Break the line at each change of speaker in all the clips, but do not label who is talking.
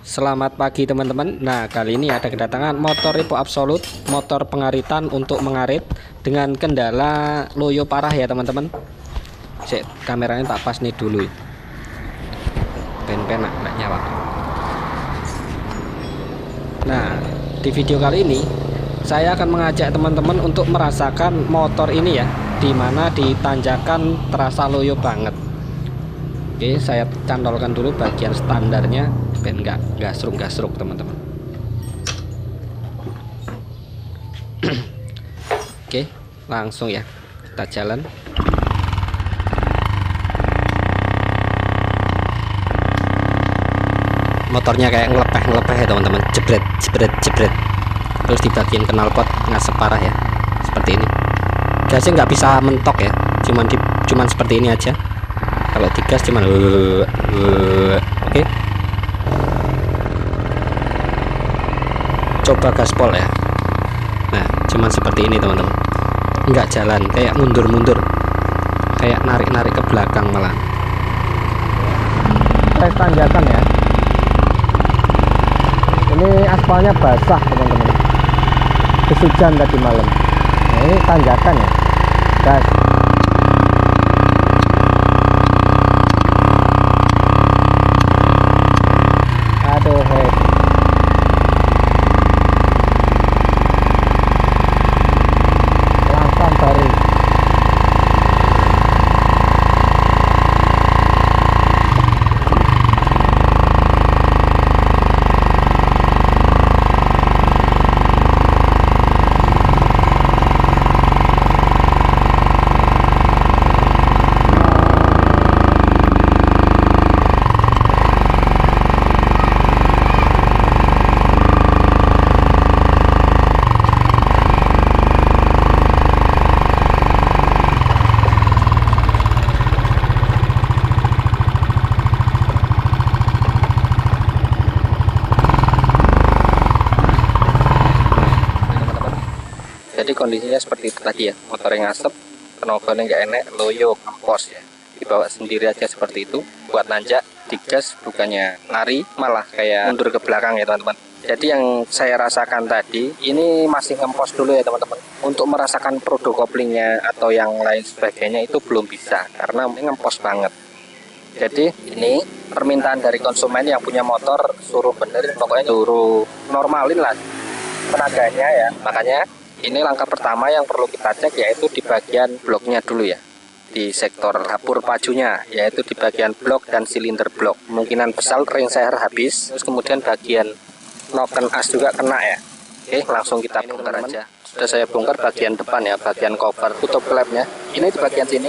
Selamat pagi teman-teman. Nah, kali ini ada kedatangan motor Revo Absolute, motor pengaritan untuk mengarit dengan kendala loyo parah ya teman-teman. Cek kameranya tak pas nih dulu. Pen-pen nggak nyala. Nah, di video kali ini saya akan mengajak teman-teman untuk merasakan motor ini ya, dimana di tanjakan terasa loyo banget. Oke, saya cantolkan dulu bagian standarnya biar nggak gasruk teman-teman. Oke, langsung ya kita jalan. Motornya kayak ngelepeh ya teman-teman, jebret. Terus di bagian knalpot ngasep parah ya, seperti ini. Gasnya nggak bisa mentok ya, cuman seperti ini aja. Kalau digas cuman oke. Coba gaspol ya. Nah, cuman seperti ini teman-teman. Nggak jalan, kayak mundur-mundur, kayak narik-narik ke belakang malah. Tes tanjakan ya. Ini aspalnya basah teman-teman. Hujan tadi malam. Nah, ini tanjakan ya. Gas. Aduh, langsung baru. Jadi kondisinya seperti itu tadi ya, motornya ngasep, tenaga nggak enak, loyo, kampos ya, dibawa sendiri aja seperti itu. Buat nanjak, digas bukannya lari, malah kayak mundur ke belakang ya teman-teman. Jadi yang saya rasakan tadi, ini masih ngempos dulu ya teman-teman. Untuk merasakan produk koplingnya atau yang lain sebagainya itu belum bisa, karena ngempos banget. Jadi ini permintaan dari konsumen yang punya motor, suruh benerin, pokoknya suruh normalin lah tenaganya ya. Makanya ini langkah pertama yang perlu kita cek, yaitu di bagian bloknya dulu ya, di sektor dapur pajunya, yaitu di bagian blok dan silinder blok. Kemungkinan besar ring seher habis, terus kemudian bagian noken as juga kena ya. Oke, langsung kita bongkar aja. Sudah saya bongkar bagian depan ya, bagian cover, tutup klepnya. Ini di bagian sini.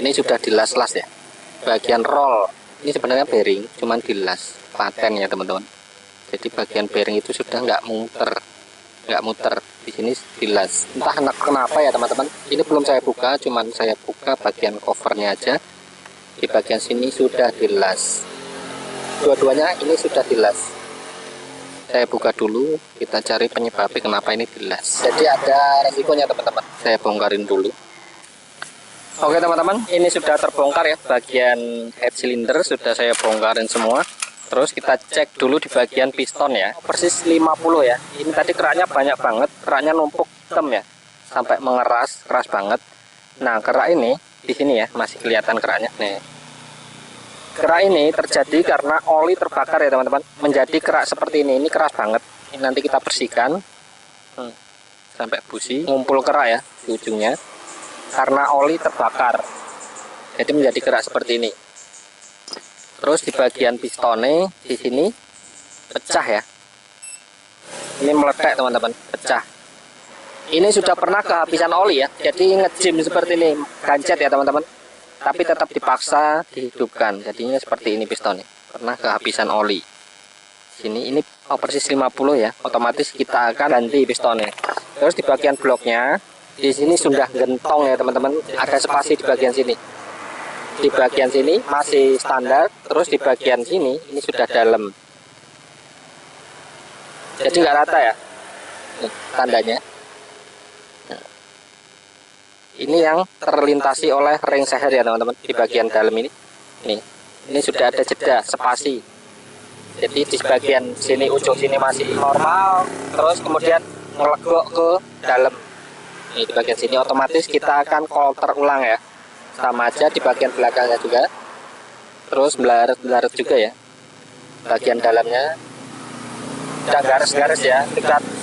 Ini sudah dilas-las ya. Bagian roll, ini sebenarnya bearing, cuman dilas, paten ya teman-teman. Jadi bagian bearing itu sudah nggak muter, di sini dilas. Entah kenapa ya teman-teman, ini belum saya buka, cuman saya buka bagian covernya aja. Di bagian sini sudah dilas, dua-duanya ini sudah dilas. Saya buka dulu, kita cari penyebabnya kenapa ini dilas. Jadi ada resikonya teman-teman, saya bongkarin dulu. Oke teman-teman, ini sudah terbongkar ya, bagian head cylinder sudah saya bongkarin semua. Terus kita cek dulu di bagian piston ya, persis 50 ya. Ini tadi keraknya banyak banget, keraknya numpuk hitam ya, sampai mengeras, keras banget. Nah, kerak ini di sini ya, masih kelihatan keraknya. Nih, kerak ini terjadi karena oli terbakar ya teman-teman, menjadi kerak seperti ini keras banget. Ini nanti kita bersihkan sampai busi, ngumpul kerak ya di ujungnya, karena oli terbakar. Jadi menjadi kerak seperti ini. Terus di bagian pistonnya di sini pecah ya. Ini meledak teman-teman, pecah. Ini sudah pernah kehabisan oli ya. Jadi ngejim seperti ini, gancet ya teman-teman. Tapi tetap dipaksa dihidupkan. Jadinya seperti ini pistonnya. Pernah kehabisan oli. Sini ini persis 50 ya. Otomatis kita akan ganti pistonnya. Terus di bagian bloknya di sini sudah gentong ya teman-teman. Ada spasi di bagian sini. Di bagian sini masih standar, terus di bagian sini ini sudah dalam, jadi nggak rata ya. Nih, tandanya ini yang terlintasi oleh ring seher ya teman-teman, di bagian dalam ini. Nih, ini sudah ada jeda spasi. Jadi di bagian sini, ujung sini masih normal, terus kemudian ngelegok ke dalam. Ini di bagian sini otomatis kita akan kolter ulang ya. Sama aja di bagian belakangnya juga. Terus belaret juga ya. Bagian dalamnya udah garis-garis ya,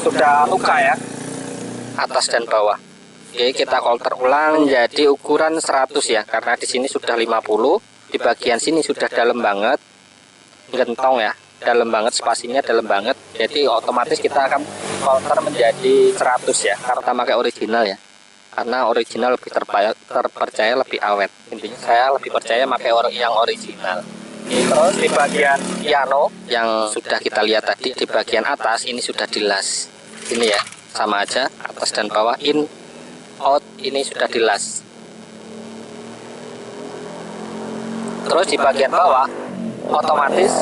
sudah luka ya, atas dan bawah. Oke, kita kolter ulang jadi ukuran 100 ya, karena di sini sudah 50, di bagian sini sudah dalam banget, gentong ya, dalam banget, spasinya dalam banget. Jadi otomatis kita akan kolter menjadi 100 ya, karena pakai original ya, karena original lebih terpercaya, lebih awet. Intinya saya lebih percaya pakai yang original. Terus di bagian piano yang sudah kita lihat tadi, di bagian atas ini sudah dilas. Ini ya, sama aja, atas dan bawah, in, out, ini sudah dilas. Terus di bagian bawah otomatis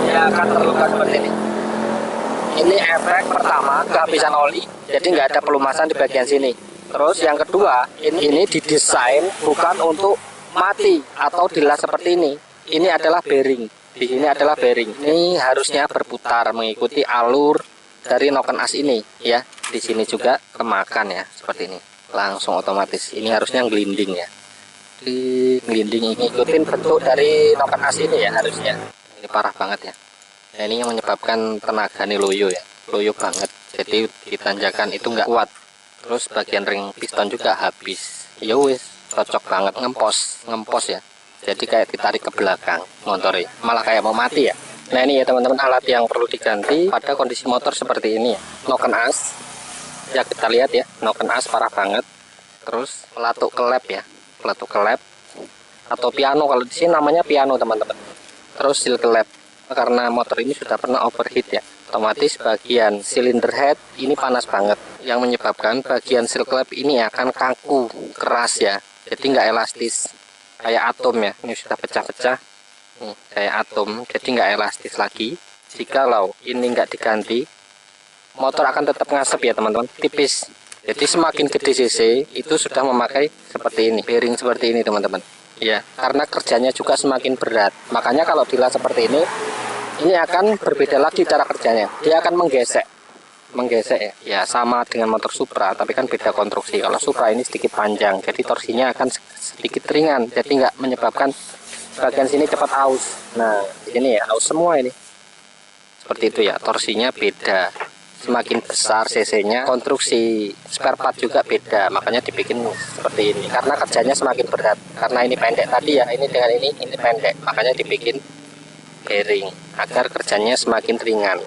ya akan terluka seperti ini. Ini efek pertama, kehabisan oli, jadi nggak ada pelumasan di bagian sini. Terus yang kedua, ini didesain bukan untuk mati atau dilas seperti ini. Ini adalah bearing. Di sini adalah bearing. Ini harusnya berputar mengikuti alur dari noken as ini ya. Di sini juga kemakan ya, seperti ini. Langsung otomatis. Ini harusnya ngelinding ya. Di ngelinding ngikutin bentuk dari noken as ini ya harusnya. Ini parah banget ya. Nah, ini yang menyebabkan tenaga nih loyo ya. Loyo banget. Jadi ditanjakan itu nggak kuat. Terus bagian ring piston juga habis. Ya wis, cocok banget ngempos ya. Jadi kayak ditarik ke belakang motornya, malah kayak mau mati ya. Nah ini ya teman-teman, alat yang perlu diganti pada kondisi motor seperti ini ya. Noken as ya, kita lihat ya, noken as parah banget. Terus pelatuk kelep ya, pelatuk kelep atau piano, kalau di sini namanya piano teman-teman. Terus seal kelep, karena motor ini sudah pernah overheat ya, otomatis bagian cylinder head ini panas banget, yang menyebabkan bagian seal kelep ini akan kaku, keras ya, jadi nggak elastis. Kayak atom ya, ini sudah pecah-pecah nih, kayak atom, jadi nggak elastis lagi. Jikalau ini nggak diganti, motor akan tetap ngasep ya teman-teman, tipis. Jadi semakin gede cc itu sudah memakai seperti ini, bearing seperti ini teman-teman ya, karena kerjanya juga semakin berat. Makanya kalau dilas seperti ini akan berbeda lagi cara kerjanya, dia akan menggesek ya, sama dengan motor Supra, tapi kan beda konstruksi. Kalau Supra ini sedikit panjang, jadi torsinya akan sedikit ringan, jadi nggak menyebabkan bagian sini cepat aus. Nah ini ya aus semua ini, seperti itu ya, torsinya beda, semakin besar cc-nya, konstruksi spare part juga beda, makanya dibikin seperti ini, karena kerjanya semakin berat. Karena ini pendek tadi ya, ini dengan ini pendek, makanya dibikin bearing agar kerjanya semakin ringan,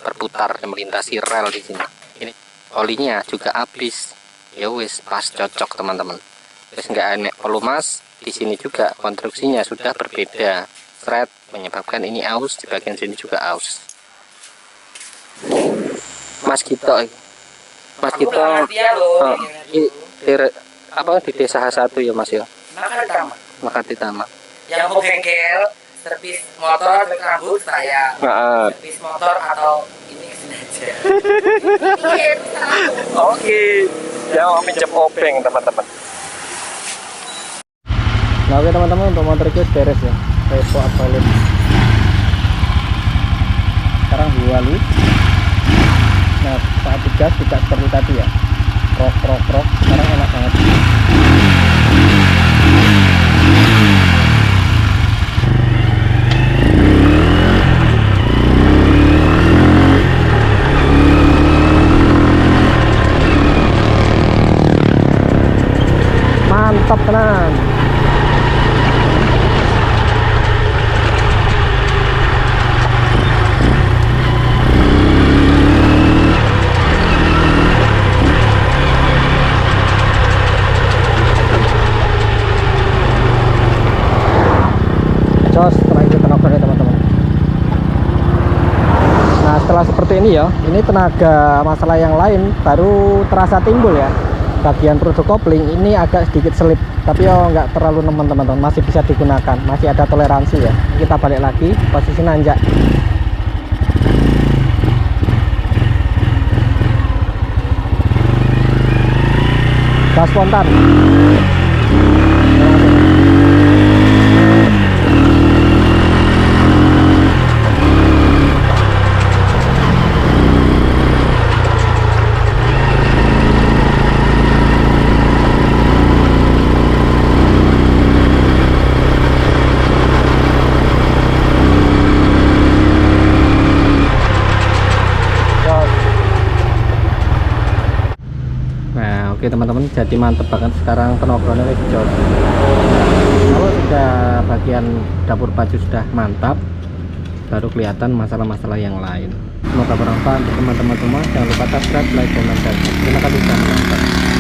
berputar dan melintasi rel di sini. Ini olinya juga habis. Ya wis, pas cocok teman-teman. Terus nggak enek pelumas. Di sini juga konstruksinya sudah berbeda. Thread menyebabkan ini aus, di bagian sini juga aus. Mas Gito, Mas Gito, apa di desa H1 ya Mas ya? Makati Tama.
Yang mau bengkel, servis motor, rambut saya. Servis motor atau ini aja.
Oke, ya mau pinjam obeng teman-teman.
Nah oke teman-teman, untuk motor itu beres ya, repo absolut. Sekarang diwali. Nah saat digas tidak seperti tadi ya, rock. Sekarang enak banget. Mantap tenan. Jos, setelah itu tenaga teman-teman. Nah setelah seperti ini ya, ini tenaga masalah yang lain baru terasa timbul ya. Bagian produk kopling ini agak sedikit selip, tapi ya nggak terlalu nemen teman-teman, masih bisa digunakan, masih ada toleransi ya. Kita balik lagi, posisi nanjak. Gas spontan. Oke teman-teman, jadi mantep banget sekarang penobrolannya lagi jauh. Kalau sudah bagian dapur baju sudah mantap, baru kelihatan masalah-masalah yang lain. Semoga bermanfaat untuk teman-teman semua. Jangan lupa subscribe, like, komen, dan terima kasih sudah menonton.